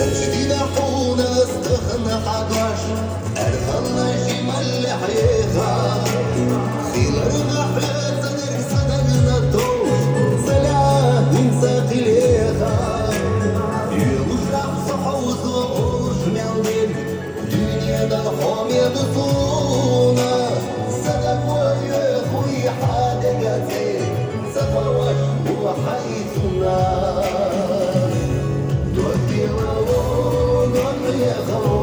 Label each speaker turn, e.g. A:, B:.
A: جديدة حونا استخنا حقاش أرخلنا جمال حيخا خيل رغح صدر صدقنا الدوش سلام من ساقي ليخا يوجرح صحوز وقرش معدين دنيا دا حامية دصونا صدق ويا خوي حادقتي سفر وش حيثنا يا خو